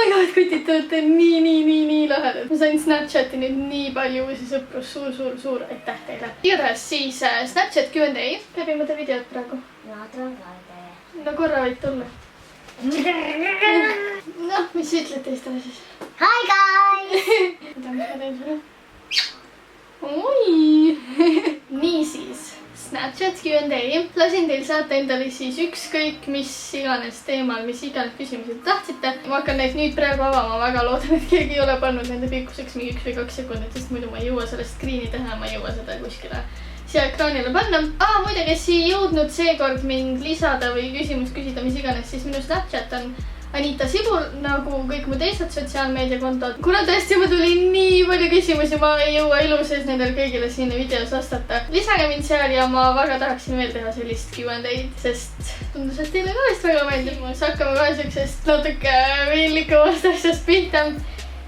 my god, kutid, te olete nii lahedad. Ma sain Snapchati nüüd nii palju uusi sõpru, suur aitäh teile. Igatahes siis Snapchat Q&A. Pebi, ma teen videot praegu. No korra võid tulla. Noh, mis ütled teistele siis? Hi guys! Mida ma teen sulle? Oi! Niisiis. Snapchat Q&A. Lasin teil saata endale siis ükskõik mis iganes teemal, mis iganes küsimused tahtsite. Ma hakkan neid nüüd praegu avama, väga loodan, et keegi ei ole pannud nende pikkuseks mingi 1 või 2 sekundit, sest muidu ma ei jõua sellest screeni teha, ma ei jõua seda kuskile siia ekraanile panna. Muide, kes ei jõudnud seekord mind lisada või küsimus küsida, mis iganes, siis minu Snapchat on Anita Sibul, nagu kõik mu teised sotsiaalmeediakontod. Kuna tõesti ma tulin nii palju küsimusi, ma ei jõua elu sees nendel kõigile siin videos vastata. Lisage mind seal ja ma väga tahaksin veel teha sellist Q&A-d, sest tundus, et teile ka vist väga meeldib. Hakkame kohe sellisest natuke piinlikumast asjast pihta.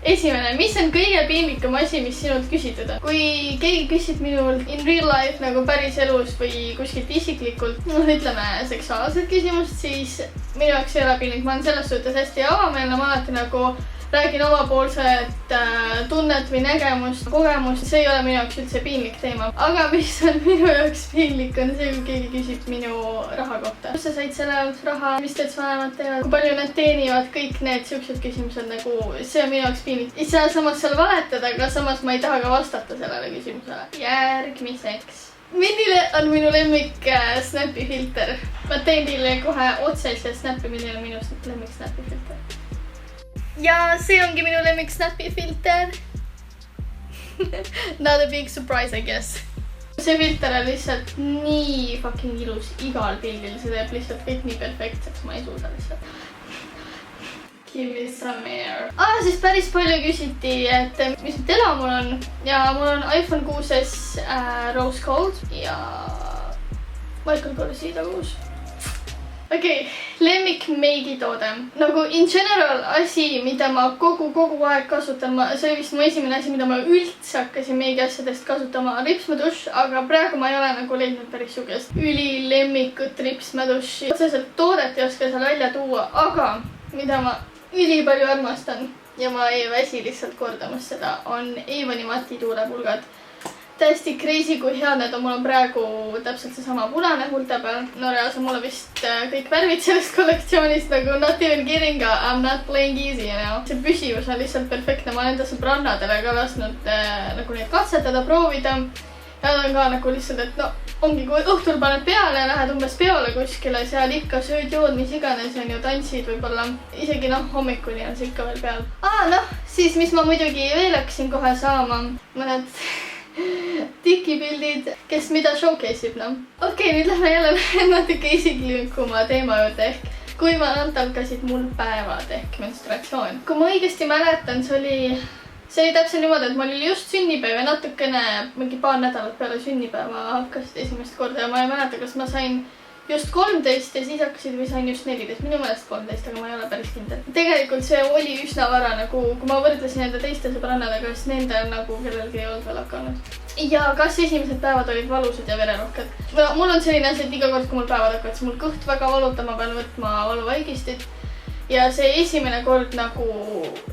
Esimene, mis on kõige piinlikum asi, mis sinult küsitud on? Kui keegi küsib minul in real life nagu päris elus või kuskilt isiklikult, ütleme seksuaalset küsimust, siis minu jaoks ei ole piinlik. Ma olen selles suhtes hästi avameelne, ma alati nagu räägin omapoolset tunnet või nägemust, kogemust. See ei ole minu jaoks üldse piinlik teema. Aga mis on minu jaoks piinlik on see, kui keegi küsib minu raha kohta. Kus sa said selle jaoks raha? Mis teed su vanemad teevad? Kui palju nad teenivad? Kõik need siuksed küsimused nagu, see on minu jaoks piinlik. Ei saa samas seal valetada, aga samas ma ei taha ka vastata sellele küsimusele. Järgmiseks. Millile on minu lemmik Snapi filter? Ma teen teile kohe otsese Snapi, milline on minu lemmik Snapi filter. Ja see ongi minu lemmik Snapi filter. Not a big surprise, I guess. See filter on lihtsalt nii fucking ilus igal pildil. See teeb lihtsalt kõik nii perfektseks, ma ei suuda lihtsalt. Give me some air. Siis päris palju küsiti, et mis tela mul on. Ja mul on iPhone 6s Rose Gold ja Michael Korsida 6. Okei, lemmik meigitoode. Nagu in general asi, mida ma kogu aeg kasutan, see oli vist mu esimene asi, mida ma üldse hakkasin meigi asjadest kasutama, ripsmadush, aga praegu ma ei ole nagu leidnud päris sugust ülilemmikut ripsmadushi. Otseselt toodet ei oska seal välja tuua, aga mida ma ülipalju armastan ja ma ei väsi lihtsalt kordamas seda, on Avoni matituulepulgad. Täiesti crazy, kui head need on. Mul on praegu täpselt seesama punane hulte peal. No reaalselt mulle vist kõik värvid sellest kollektsioonist nagu not even kidding, I'm not playing easy, you know. See püsivus on lihtsalt perfektne. Ma olen enda sõbrannadele ka lasknud nagu neid katsetada, proovida. Ja nad on ka nagu lihtsalt, et no ongi, kui õhtul paned peale ja lähed umbes peole kuskile, seal ikka sööd jood, mis iganes on ju, tantsid võib-olla. Isegi hommikuni on see ikka veel peal. Siis mis ma muidugi veel hakkasin kohe saama, mõned tikipildid, kes mida showcase ib, Okei, nüüd lähme jälle natuke isiklikuma teema juurde ehk kui vanalt algasid mul päevad ehk menstratsioon. Kui ma õigesti mäletan, see oli täpselt niimoodi, et mul oli just sünnipäev ja natukene mingi paar nädalat peale sünnipäeva hakkasid esimest korda ja ma ei mäleta, kas ma sain just 13 ja siis hakkasid või sain just 14, minu meelest 13, aga ma ei ole päris kindel. Tegelikult see oli üsna vara, nagu kui ma võrdlesin enda teiste sõbrannadega, siis nendel nagu kellelgi ei olnud veel hakanud. Ja kas esimesed päevad olid valusad ja vererohked? Mul on selline asi, et iga kord, kui mul päevad hakkavad, siis mul kõht väga valutab, ma pean võtma valuvaigistit. Ja see esimene kord nagu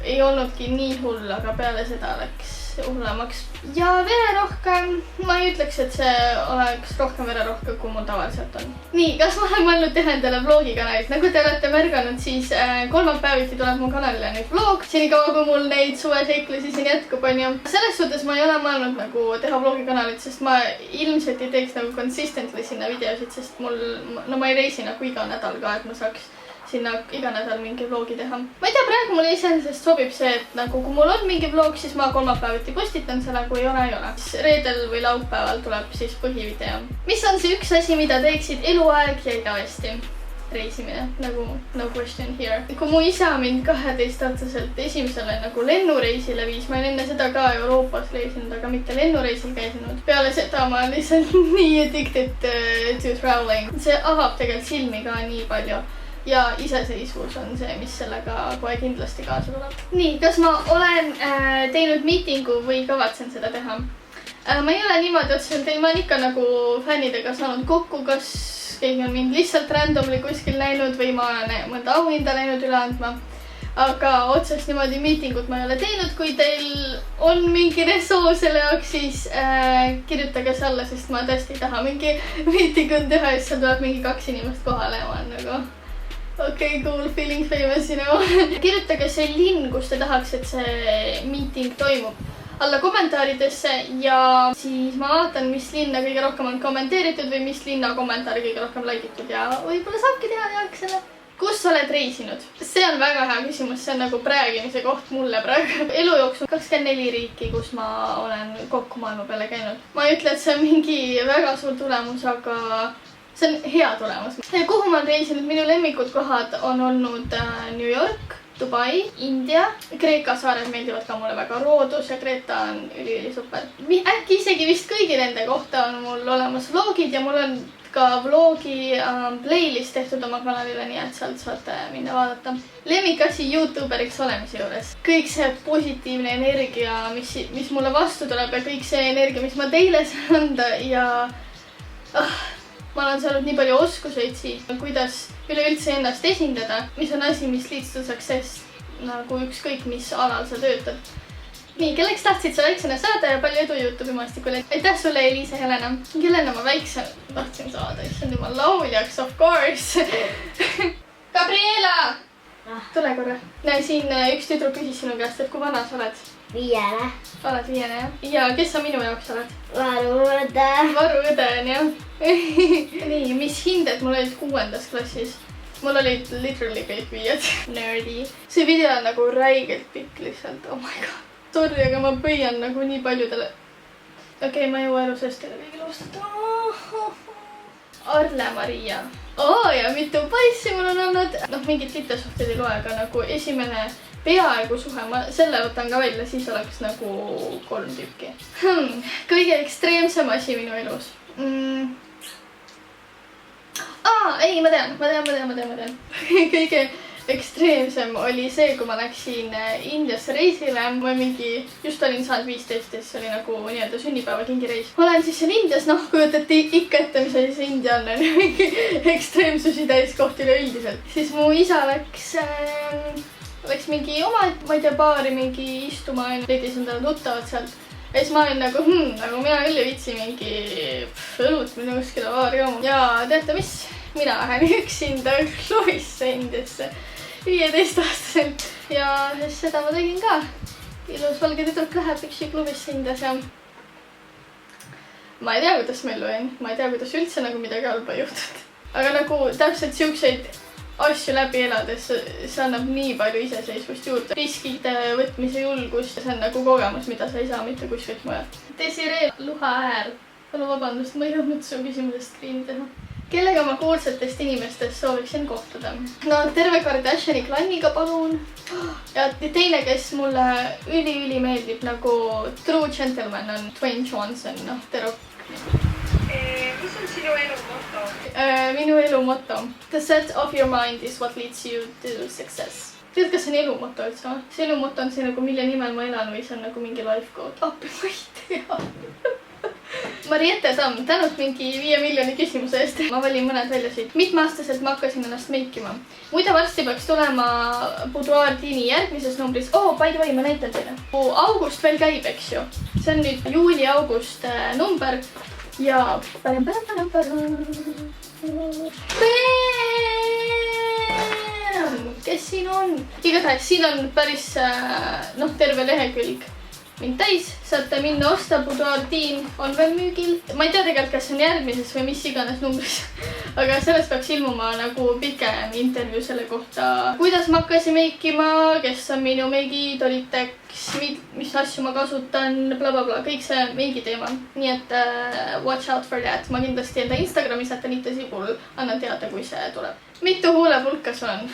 ei olnudki nii hull, aga peale seda läks hullemaks. Ja vererohkem, ma ei ütleks, et see oleks rohkem vererohke, kui mul tavaliselt on. Nii, kas ma olen mõelnud teha endale vlogikanalit? Nagu te olete märganud, siis kolmapäeviti tuleb mu kanalile nüüd vlog. Senikaua, kui mul neid suveseiklusi siin jätkub, on ju. Selles suhtes ma ei ole mõelnud nagu teha vlogikanalit, sest ma ilmselt ei teeks nagu consistently sinna videosid, sest ma ei reisi nagu iga nädal ka, et ma saaks sinna iga nädal mingi vlogi teha. Ma ei tea, praegu mulle iseenesest sobib see, et nagu kui mul on mingi vlog, siis ma kolmapäeviti postitan selle, kui ei ole. Siis reedel või laupäeval tuleb siis põhivideo. Mis on see üks asi, mida teeksid eluaeg ja igavesti? Reisimine, nagu no question here. Kui mu isa mind 12-aastaselt esimesele nagu lennureisile viis, ma olen enne seda ka Euroopas reisinud, aga mitte lennureisil käisinud. Peale seda ma olen lihtsalt nii addicted to traveling. See avab tegelikult silmi ka nii palju. Ja iseseisvus on see, mis sellega kohe kindlasti kaasa tuleb. Nii, kas ma olen teinud miitingu või kavatsen seda teha? Ma ei ole niimoodi otseselt teinud, ma olen ikka nagu fännidega saanud kokku, kas keegi on mind lihtsalt randomly kuskil näinud või ma olen mõnda auhinda läinud üle andma. aga otsest niimoodi miitingut ma ei ole teinud. Kui teil on mingi resoo selle jaoks, siis kirjutage see alla, sest ma tõesti ei taha mingi miitingut teha, siis seal tuleb mingi 2 inimest kohale ja ma olen nagu okei, cool, feeling famous, you know. Kirjutage see linn, kus te tahaks, et see miiting toimub alla kommentaaridesse ja siis ma vaatan, mis linna kõige rohkem on kommenteeritud või mis linna kommentaari kõige rohkem laigitud ja võib-olla saabki teha järgsele. Kus sa oled reisinud? See on väga hea küsimus, see on nagu räägimise koht mulle praegu. Elu jooksul 24 riiki, kus ma olen kokku maailma peale käinud. Ma ei ütle, et see on mingi väga suur tulemus, aga see on hea tulemus. Kuhu ma olen reisinud? Minu lemmikud kohad on olnud New York, Dubai, India, Kreeka saared meeldivad ka mulle väga, Roodus ja Kreeta on üli super. Äkki isegi vist kõigi nende kohta on mul olemas vlogid ja mul on ka vlogi playlist tehtud oma kanalile, nii et sealt saate minna vaadata. Lemmikasi YouTuberiks olemise juures. Kõik see positiivne energia, mis mulle vastu tuleb ja kõik see energia, mis ma teile saan anda ja ma olen saanud nii palju oskuseid siit, kuidas üleüldse ennast esindada, mis on asi, mis leads to success, nagu ükskõik mis alal sa töötad. Nii, kelleks tahtsid sa väiksena saada ja palju edu YouTube'i maastikule? Aitäh sulle, Eliise Helena. Kellena ma väiksena tahtsin saada? Issand jumal, lauljaks, of course. Gabriela! Tule korra. Näe, siin üks tüdruk küsis sinu käest, et kui vana sa oled? 5. Oled 5, jah? Ja kes sa minu jaoks oled? Varuõde. Varuõde on, jah. Nii, mis hinded mul olid 6. klassis? Mul olid literally kõik 5. Nerdy. See video on nagu räigelt pikk lihtsalt, oh my god. Sorry, aga ma pöian nagu nii paljudele. Okei, ma ei jõua elu seest teile kõigile vastata. Arle-Maria. Ja mitu poissi mul on olnud. Mingid titesuhted ei loe, aga nagu esimene peaaegu suhe, ma selle võtan ka välja, siis oleks nagu 3 tükki. Kõige ekstreemsem asi minu elus. Ei, ma tean. Kõige ekstreemsem oli see, kui ma läksin Indiasse reisile. Ma just olin saanud 15, siis oli nagu nii-öelda sünnipäeva kingireis. Ma olen siis seal Indias, kujutati ikka ette, mis asi see India on, mingi ekstreemsusi täis koht üleüldiselt. Siis mu isa läks mingi oma, ma ei tea, baari mingi istuma, leidis endale tuttavad sealt. Ja siis ma olin nagu, nagu mina küll ei vitsi mingi õlut minu kuskile baari jooma. Ja teate mis? Mina lähen üksinda klubisse Indiasse 15-aastaselt ja seda ma tegin ka. Ilus valge tüdruk läheb üksi klubisse Indias ja ma ei tea, kuidas ma ellu jäin. Ma ei tea, kuidas üldse nagu midagi halba juhtud. Aga nagu täpselt siukseid asju läbi elades, see annab nii palju iseseisvust juurde. Riskide võtmise julgus, see on nagu kogemus, mida sa ei saa mitte kuskilt mujal. Desiree Luha äär. Palun vabandust, ma ei jõudnud su küsimusest screeni teha. Kellega ma kuulsatest inimestest sooviksin kohtuda? Terve Kardashini klanniga palun. Ja teine, kes mulle üli meeldib nagu True Gentleman on Dwayne Johnson, terve. Mis on sinu elu motto? Minu elu motto. The set of your mind is what leads you to success. Tead, kas see on elu motto üldse? See elu motto on see nagu, mille nimel ma elan või see on nagu mingi life code. Appi, ma ei tea. Mariette Tamm, tänud mingi 5 miljoni küsimuse eest. Ma valin mõned välja siit. Mitmeaastaselt ma hakkasin ennast meikima. Muide varsti peaks tulema Boudoir Dini järgmises numbris. By the way, ma näitan teile. August veel käib, eks ju. See on nüüd juuli-august number. Ja kes siin on? Igatahes siin on päris terve lehekülg mind täis, saate minna osta, Boudoir Din on veel müügil. Ma ei tea tegelikult, kas see on järgmises või mis iganes numbris, aga sellest peaks ilmuma nagu pikem intervjuu selle kohta, kuidas ma hakkasin meikima, kes on minu meigiidoliteks, mis asju ma kasutan, blablabla, kõik see meigi teema. Nii et watch out for that. Ma kindlasti enda Instagramis Anita Sibul annan teada, kui see tuleb. Mitu huulepulka sul on?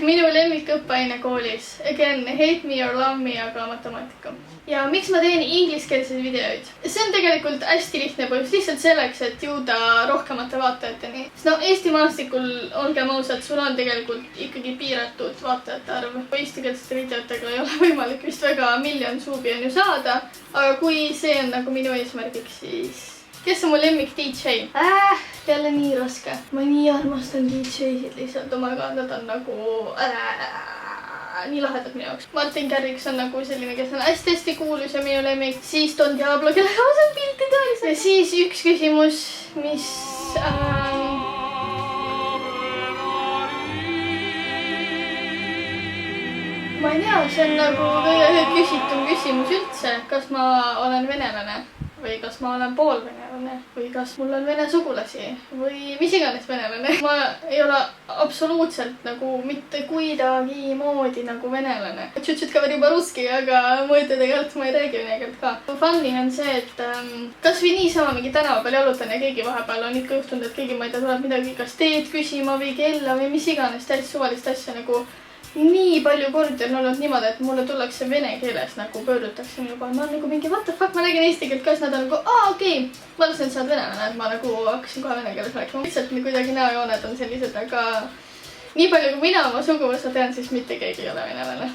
Minu lemmikõppeaine koolis. Again, hate me or love me, aga matemaatika. Ja miks ma teen ingliskeelseid videoid? See on tegelikult hästi lihtne põhjus, lihtsalt selleks, et jõuda rohkemate vaatajateni. Eesti maastikul, olgem ausad, sul on tegelikult ikkagi piiratud vaatajate arv. Eestikeelsete videotega ei ole võimalik vist väga miljon suubi on ju saada, aga kui see on nagu minu eesmärgiks, siis kes on mu lemmik DJ? Jälle nii raske. Ma nii armastan DJ-sid lihtsalt, oh my god, nad on nagu nii lahedad minu jaoks. Martin Garrix on nagu selline, kes on hästi kuulus ja minu lemmik. Siis Don Diablo, kellega ma saan pilti teha. Ja siis üks küsimus, mis... ma ei tea, see on nagu kõige küsitum küsimus üldse. Kas ma olen venelane? Või kas ma olen poolvenelane või kas mul on vene sugulasi või mis iganes venelane. Ma ei ole absoluutselt nagu mitte kuidagi moodi nagu venelane. Tšutšut ka juba ruski, aga muidu tegelikult ma ei räägi vene keelt ka. Funny on see, et kas või niisama mingi tänava peal jalutan ja keegi vahepeal on ikka juhtunud, et keegi ma ei tea tuleb midagi kas teed küsima või kella või mis iganes täis suvalist asja nagu nii palju kordi on olnud niimoodi, et mulle tullakse vene keeles nagu pöördutakse minu poole. Ma olen nagu mingi what the fuck, ma räägin eesti keelt ka, siis nad on nagu okei. Ma lasen, et sa oled venelane, et ma nagu hakkasin kohe vene keeles rääkima. Lihtsalt kuidagi näojooned on sellised, aga nii palju kui mina oma suguvõsa tean, siis mitte keegi ei ole venelane.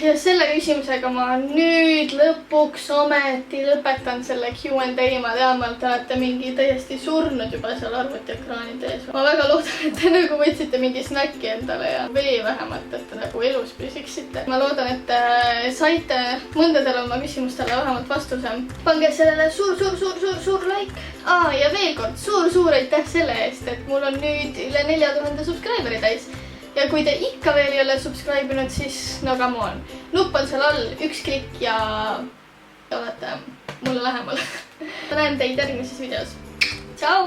Ja selle küsimusega ma nüüd lõpuks ometi lõpetan selle Q&A. Ma tean, et te olete mingi täiesti surnud juba seal arvutiekraanide ees. Ma väga loodan, et te nagu võtsite mingi snäkki endale ja vee vähemalt, et te nagu elus püsiksite. Ma loodan, et te saite mõndadele oma küsimustele vähemalt vastuse. Pange sellele suur like. Ja veel kord suur aitäh selle eest, et mul on nüüd üle 4000 subscriberi täis. Ja kui te ikka veel ei ole subscribe'inud, siis no come on. Nupp on seal all, üks klikk ja olete mulle lähemal. Ma näen teid järgmises videos. Ciao!